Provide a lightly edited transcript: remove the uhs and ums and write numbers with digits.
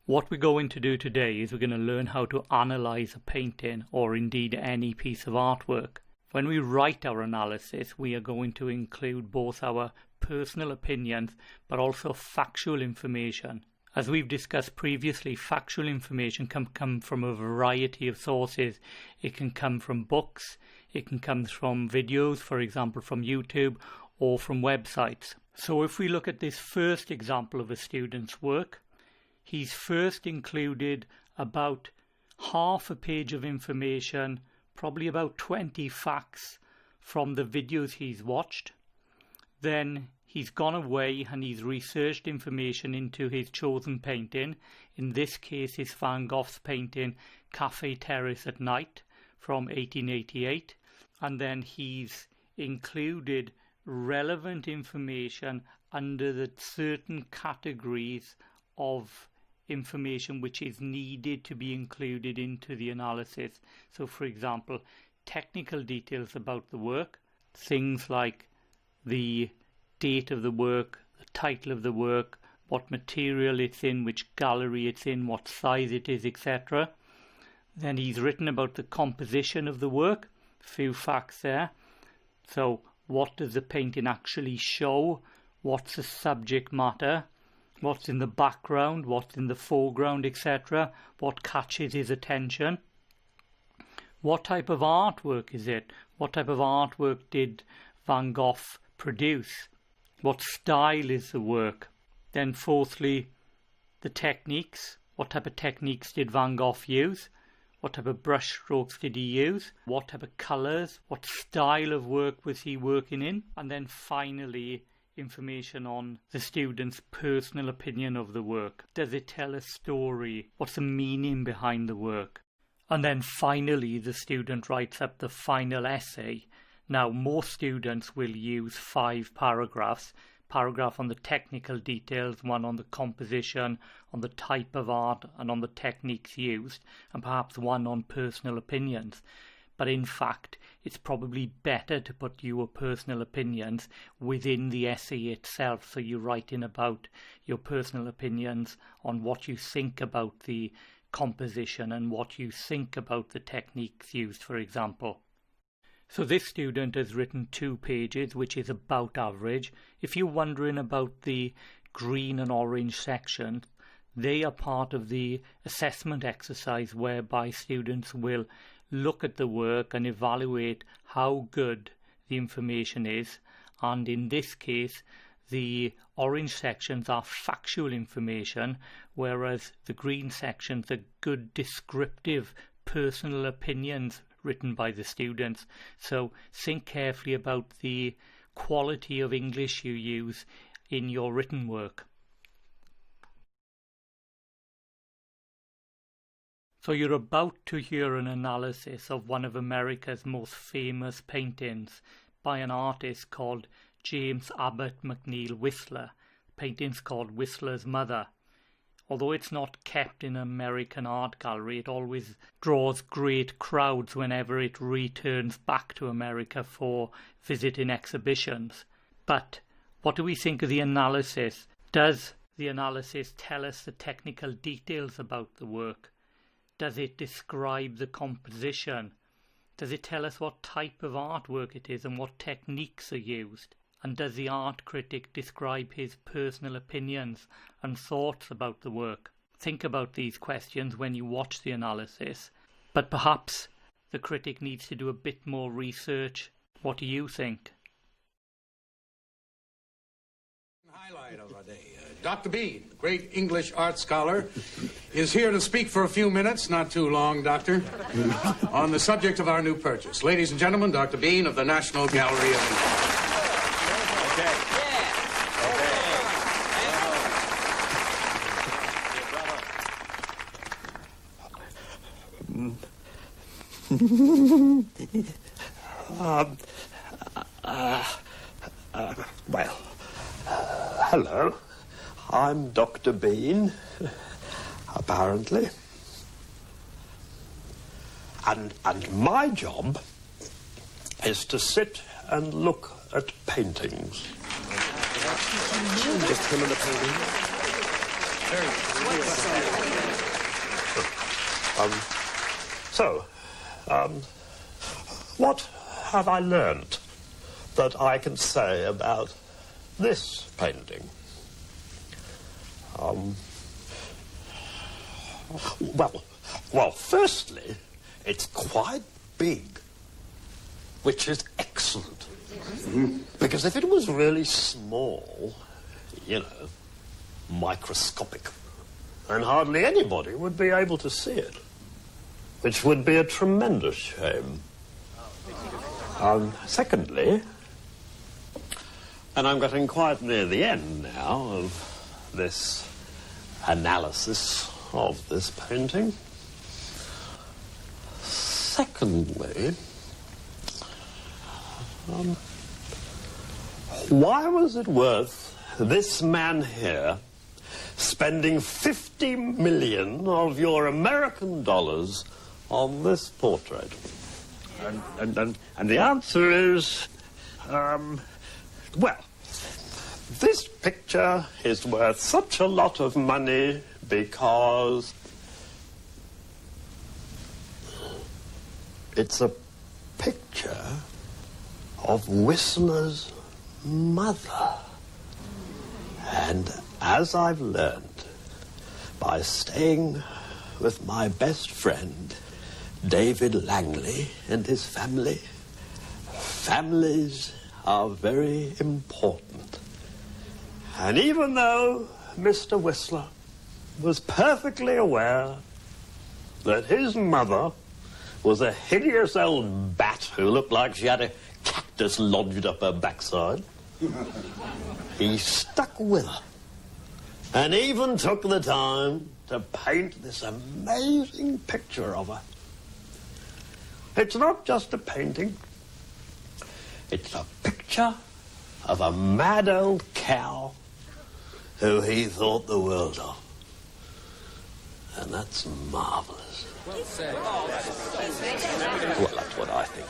What we're going to do today is we're going to learn how to analyze a painting or indeed any piece of artwork. When we write our analysis, we are going to include both our personal opinions but also factual information. As we've discussed previously, factual information can come from a variety of sources. It can come from books, it can come from videos, for example from YouTube, or from websites. So if we look at this first example of a student's work, he's first included about half a page of information, probably about 20 facts from the videos he's watched. Then he's gone away and he's researched information into his chosen painting. In this case, it's Van Gogh's painting Cafe Terrace at Night from 1888. And then he's included relevant information under the certain categories of information which is needed to be included into the analysis. So for example, technical details about the work, things like the date of the work, the title of the work, what material it's in, which gallery it's in, what size it is, etc. Then he's written about the composition of the work, a few facts there. So what does the painting actually show? What's the subject matter? What's in the background, what's in the foreground, etc. What catches his attention? What type of artwork is it? What type of artwork did Van Gogh produce? What style is the work? Then fourthly, the techniques. What type of techniques did Van Gogh use? What type of brush strokes did he use? What type of colours? What style of work was he working in? And then finally, information on the student's personal opinion of the work. Does it tell a story? What's the meaning behind the work? And then finally, the student writes up the final essay. Now, most students will use 5 paragraphs. Paragraph on the technical details, one on the composition, on the type of art and on the techniques used, and perhaps one on personal opinions. But in fact, it's probably better to put your personal opinions within the essay itself. So you're writing about your personal opinions on what you think about the composition and what you think about the techniques used, for example. So this student has written 2 pages, which is about average. If you're wondering about the green and orange sections, they are part of the assessment exercise whereby students will look at the work and evaluate how good the information is. And in this case, the orange sections are factual information, whereas the green sections are good descriptive personal opinions written by the students. So think carefully about the quality of English you use in your written work. So you're about to hear an analysis of one of America's most famous paintings by an artist called James Abbott McNeill Whistler. The painting's called Whistler's Mother. Although it's not kept in an American art gallery, it always draws great crowds whenever it returns back to America for visiting exhibitions. But what do we think of the analysis? Does the analysis tell us the technical details about the work? Does it describe the composition? Does it tell us what type of artwork it is and what techniques are used? And does the art critic describe his personal opinions and thoughts about the work? Think about these questions when you watch the analysis. But perhaps the critic needs to do a bit more research. What do you think? Highlight of our day. Dr. Bean, great English art scholar, is here to speak for a few minutes, not too long, Doctor, on the subject of our new purchase. Ladies and gentlemen, Dr. Bean of the National Gallery of England. Well, hello. I'm Dr. Bean, apparently. And my job is to sit and look at paintings. Just him and the painting. What have I learnt that I can say about this painting? Well, firstly, it's quite big, which is excellent. Because if it was really small, you know, microscopic, then hardly anybody would be able to see it, which would be a tremendous shame. Secondly, and I'm getting quite near the end now of this analysis of this painting. Secondly, why was it worth this man here spending 50 million of your American dollars on this portrait? And the answer is, well, this picture is worth such a lot of money because it's a picture of Whistler's mother. And as I've learned by staying with my best friend, David Langley, and his family, families are very important. And even though Mr. Whistler was perfectly aware that his mother was a hideous old bat who looked like she had a cactus lodged up her backside, he stuck with her and even took the time to paint this amazing picture of her. It's not just a painting. It's a picture of a mad old cow who he thought the world of. And that's marvellous. Well said. Well, that's what I think.